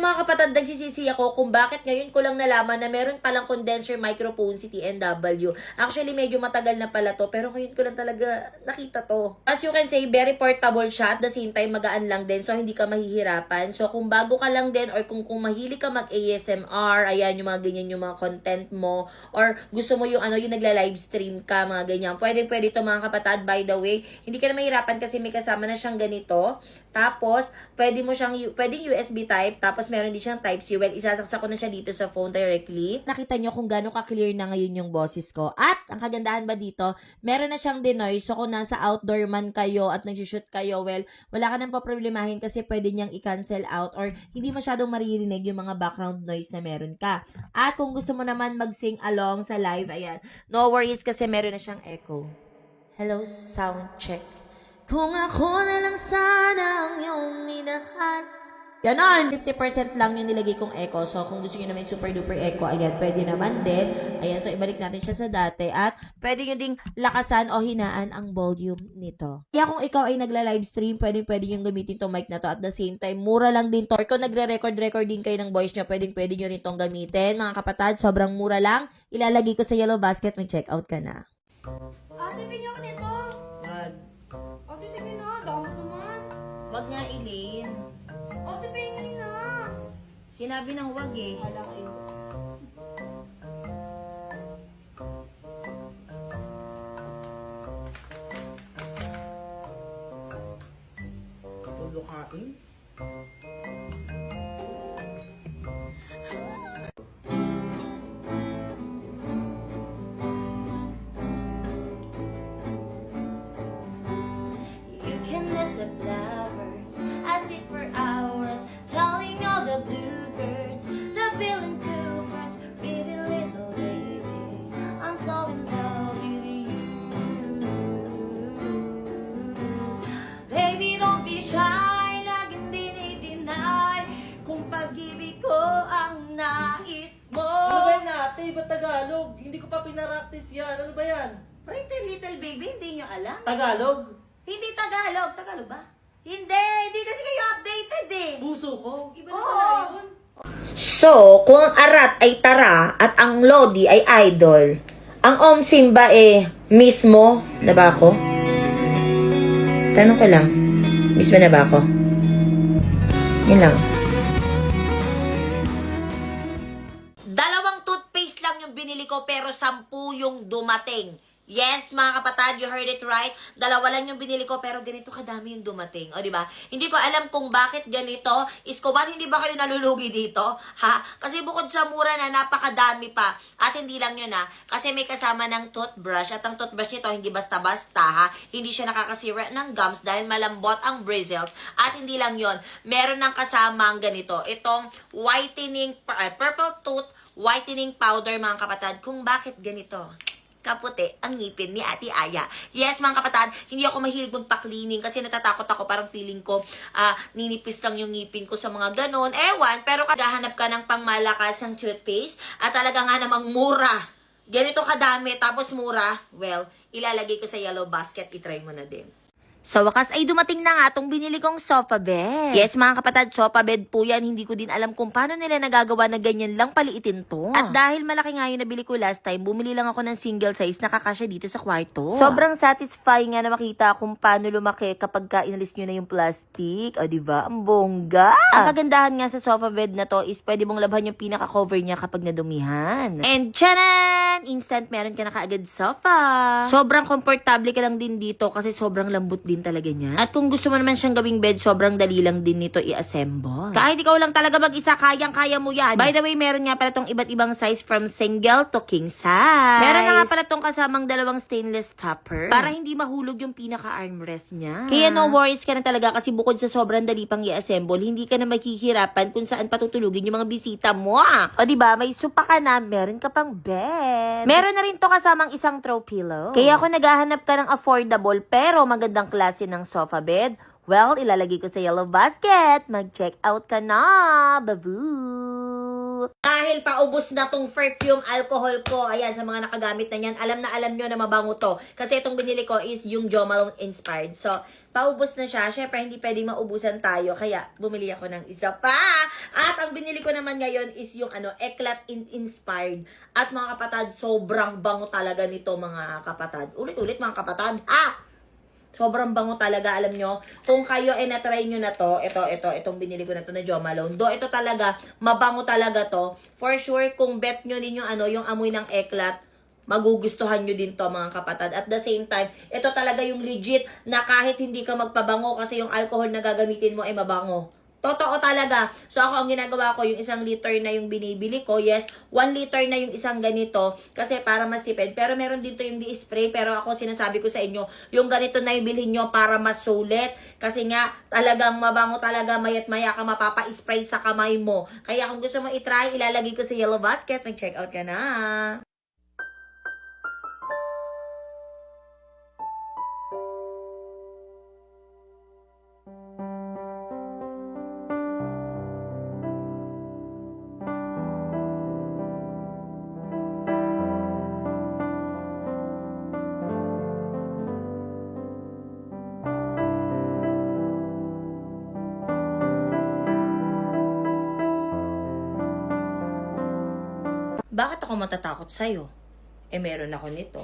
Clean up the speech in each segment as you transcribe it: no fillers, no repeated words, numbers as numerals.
mga kapatid, nagsisisi ako kung bakit ngayon ko lang nalaman na meron palang condenser microphone si TNW. Actually, medyo matagal na pala to, pero ngayon ko lang talaga nakita to. As you can say, very portable siya, at the same time, magaan lang din, so hindi ka mahihirapan. So, kung bago ka lang din, or kung mahilig ka mag-ASMR, ayan, yung mga ganyan, yung mga content mo, or gusto mo yung yung nagla-livestream ka, mga ganyan. Pwede ito mga kapatid, by the way. Hindi ka na mahirapan kasi may kasama na siyang ganito. Tapos, pwedeng USB type, tapos meron din siyang Type-C. Well, isasaksak ko na siya dito sa phone directly. Nakita nyo kung gaano ka-clear na ngayon yung boses ko. At, ang kagandahan ba dito, meron na siyang denoise. So, kung nasa outdoor man kayo at nag-shoot kayo, well, wala ka nang paproblemahin kasi pwede niyang i-cancel out or hindi masyadong maririnig yung mga background noise na meron ka. At kung gusto mo naman mag-sing along sa live, ayan, no worries kasi meron na siyang echo. Hello, sound check. Kung ako na lang sana ang iyong minahal. Ganon, 50% lang yung nilagay kong echo. So, kung gusto nyo na may super duper echo, ayan, pwede naman din. Ayan, so ibalik natin siya sa dati. At pwede nyo ding lakasan o hinaan ang volume nito. Kaya kung ikaw ay nagla-livestream, pwede nyo gamitin tong mic na to. At the same time, mura lang din to. Or kung nagre-record din kayo ng voice nyo, pwede nyo rin tong gamitin. Mga kapatid, sobrang mura lang. Ilalagay ko sa yellow basket, mag-check out ka na. Ate, bigyan ko nito. Wag. Ate, sige na. Damot naman. Wag nga, Elaine. Ate, pingin na. Sinabi ng wag eh. Wala kayo. Tulukain? You can miss the flowers, I sit for hours, telling all the bluebirds, the villain coopers, pretty little lady, I'm so in love with you. Baby, don't be shy, laging dinideny, kung pag-ibig ko ang nais mo. Ano ba yan ate? Ba't Tagalog? Hindi ko pa pinaraktis yan. Ano ba yan? Pretty little baby, hindi nyo alam? Tagalog? Hindi Tagalog. Tagalog ba? Hindi kasi kayo updated eh. Puso ko? Iba na pala yun. So, kung ang arat ay tara at ang lodi ay idol, ang Om Simba mismo na ba ako? Tanong ko lang, mismo na ba ako? Yun lang. Dalawang toothpaste lang yung binili ko pero 10 yung dumating. Yes, mga kapatid, you heard it right. Dalawa lang yung binili ko pero ganito kadami yung dumating. O, diba? Hindi ko alam kung bakit ganito. Isko, ba't hindi ba kayo nalulugi dito? Ha? Kasi bukod sa mura na, napakadami pa. At hindi lang yun kasi may kasama ng toothbrush. At ang toothbrush nito, hindi basta-basta Hindi siya nakakasira ng gums dahil malambot ang bristles. At hindi lang yun, meron ng kasama ang ganito. Itong whitening, purple tooth whitening powder, mga kapatid. Kung bakit ganito? Kaputi ang ngipin ni Ate Aya. Yes, mga kapatid, hindi ako mahilig magpa-cleaning kasi natatakot ako, parang feeling ko ninipis lang yung ngipin ko sa mga ganon. Ewan, pero kagahanap ka ng pangmalakas ng toothpaste at talaga nga namang mura. Ganito kadami, tapos mura. Well, ilalagay ko sa yellow basket, itry mo na din. Sa wakas ay dumating na nga itong binili kong sofa bed. Yes, mga kapatid, sofa bed po yan. Hindi ko din alam kung paano nila nagagawa na ganyan lang paliitin to. At dahil malaki nga yung nabili ko last time, bumili lang ako ng single size na kakasya dito sa kwarto. Sobrang satisfying nga na makita kung paano lumaki kapag inalis nyo na yung plastic. O, diba? Ang bongga! Ang kagandahan nga sa sofa bed na to is pwede mong labhan yung pinaka-cover niya kapag nadumihan. And tchanan! Instant meron ka na kaagad sofa. Sobrang komportable ka lang din dito kasi sobrang lambot din talaga niya. At kung gusto mo naman siyang gawing bed, sobrang dali lang din nito i-assemble. Kahit ikaw lang talaga mag-isa, kayang-kaya mo yan. By the way, meron nga pala tong iba't ibang size from single to king size. Meron na nga pala tong kasamang dalawang stainless topper para hindi mahulog yung pinaka-armrest niya. Kaya no worries ka na talaga kasi bukod sa sobrang dali pang i-assemble, hindi ka na maghihirapan kung saan patutulugin yung mga bisita mo. O diba, may supa ka na, meron ka pang bed. Meron na rin to kasamang isang throw pillow. Kaya kung naghahanap ka ng affordable pero magandang klase ng sofa bed, well, ilalagay ko sa yellow basket. Mag-check out ka na. Babu! Dahil paubos na tong perfume alcohol ko. Ayan, sa mga nakagamit na yan, alam nyo na mabango to. Kasi itong binili ko is yung Jo Malone inspired. So, paubos na siya. Syempre, hindi pwedeng maubusan tayo. Kaya, bumili ako ng isa pa. At ang binili ko naman ngayon is yung Eclat inspired. At mga kapatad, sobrang bango talaga nito mga kapatad. Ulit-ulit mga kapatad. Sobrang bango talaga, alam nyo. Kung kayo ay na-try nyo na to, itong binili ko na to na Jo Malone. Ito talaga, mabango talaga to. For sure, kung bet nyo din yung yung amoy ng Eclat, magugustuhan nyo din to mga kapatid. At the same time, ito talaga yung legit na kahit hindi ka magpabango kasi yung alcohol na gagamitin mo ay mabango. Totoo talaga. So ako ang ginagawa ko, yung 1 liter na yung binibili ko, yes, 1 liter na yung isang ganito kasi para mas tipid. Pero meron dito yung di-spray, pero ako sinasabi ko sa inyo, yung ganito na yung bilhin nyo para mas sulit. Kasi nga, talagang mabango talaga, mayat maya ka mapapa-spray sa kamay mo. Kaya kung gusto mo i-try, ilalagay ko sa yellow basket, mag-check out ka na. Bakit ako matatakot sa'yo? Meron ako nito.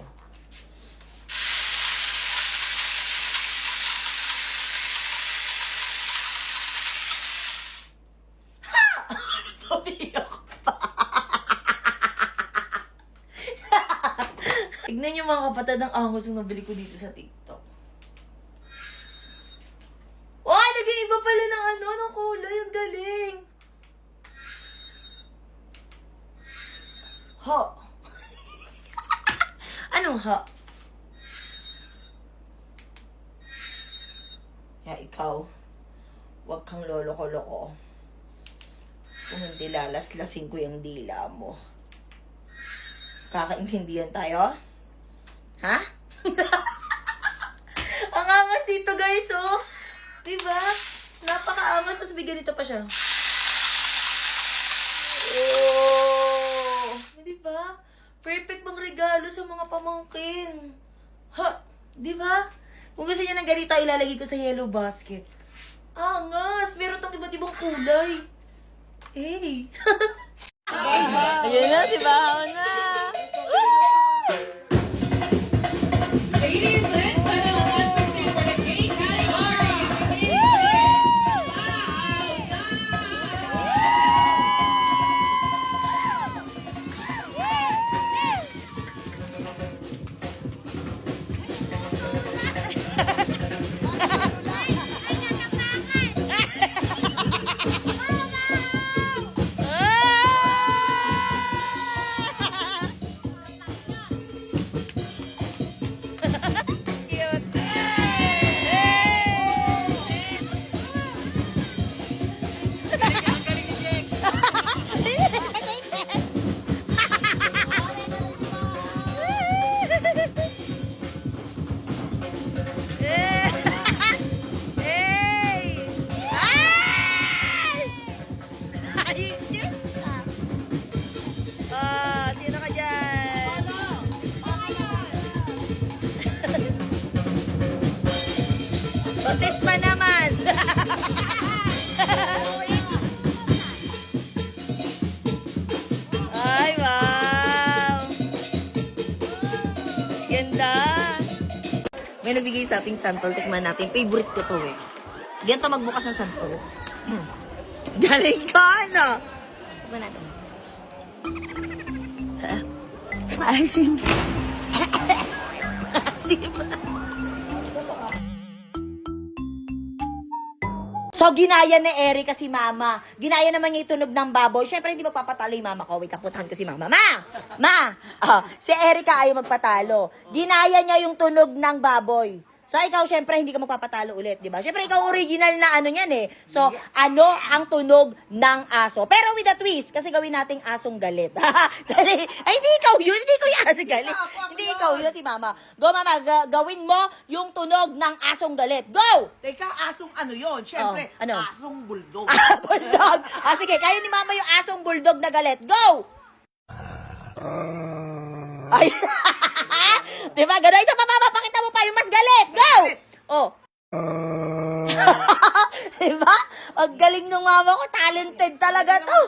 Ha! Pabiyak pa. Tignan niyo mga kapatid ang angos ng nabili ko dito sa TikTok. Oh, naging iba pala ng ng kulay. Ang galing. Ho. Anong ho? Ikaw, huwag kang loloko-loko. Kung hindi lalaslasing ko yung dila mo. Kakaintindihan tayo? Ha? Ang angas dito, guys, oh. Diba? Napaka-angas, tapos may ganito pa siya. Oh, di ba? Perfect bang regalo sa mga pamangkin. Ha, di ba? Kung gusto niyo ng ganito, ilalagay ko sa yellow basket. Angas! Meron tong iba't ibang kulay. Hey! Ayan na, si Bahaw na! Ladies and gentlemen, let's proceed for the cake category. Sino ka dyan? Batis pa naman! Ay, wow! Ganda! May nagbigay sa ating santol. Tikman natin. Favorite ko to eh. Diyan to magbukas ng santol. Galing ka, ano? Tikman natin. Maasim. Maasim. So, ginaya ni Erika si Mama. Ginaya naman niya yung tunog ng baboy. Siyempre, hindi magpapatalo yung Mama ko. Wait, kaputahan ko si Mama. Ma! Si Erika ayaw magpatalo. Ginaya niya yung tunog ng baboy. So, ikaw, syempre, hindi ka magpapatalo ulit, di ba? Syempre, ikaw original na ano yan eh. So, ano ang tunog ng aso? Pero with a twist, kasi gawin nating asong galit. Dali. Ay, hindi ikaw yun. Hindi ko yung asong galit. Hindi ikaw yun, si Mama. Go, Mama. Gawin mo yung tunog ng asong galit. Go! Teka, asong ano yun? Siyempre, Oh, ano? asong bulldog. Bulldog. Sige, kayo ni Mama yung asong bulldog na galit. Go! Ay. Diba? Gano'n. Isa pa, Mama. Pakita mo pa yung mas galit. Go! Oh. Diba? Ang galing ng mama ko. Talented talaga to.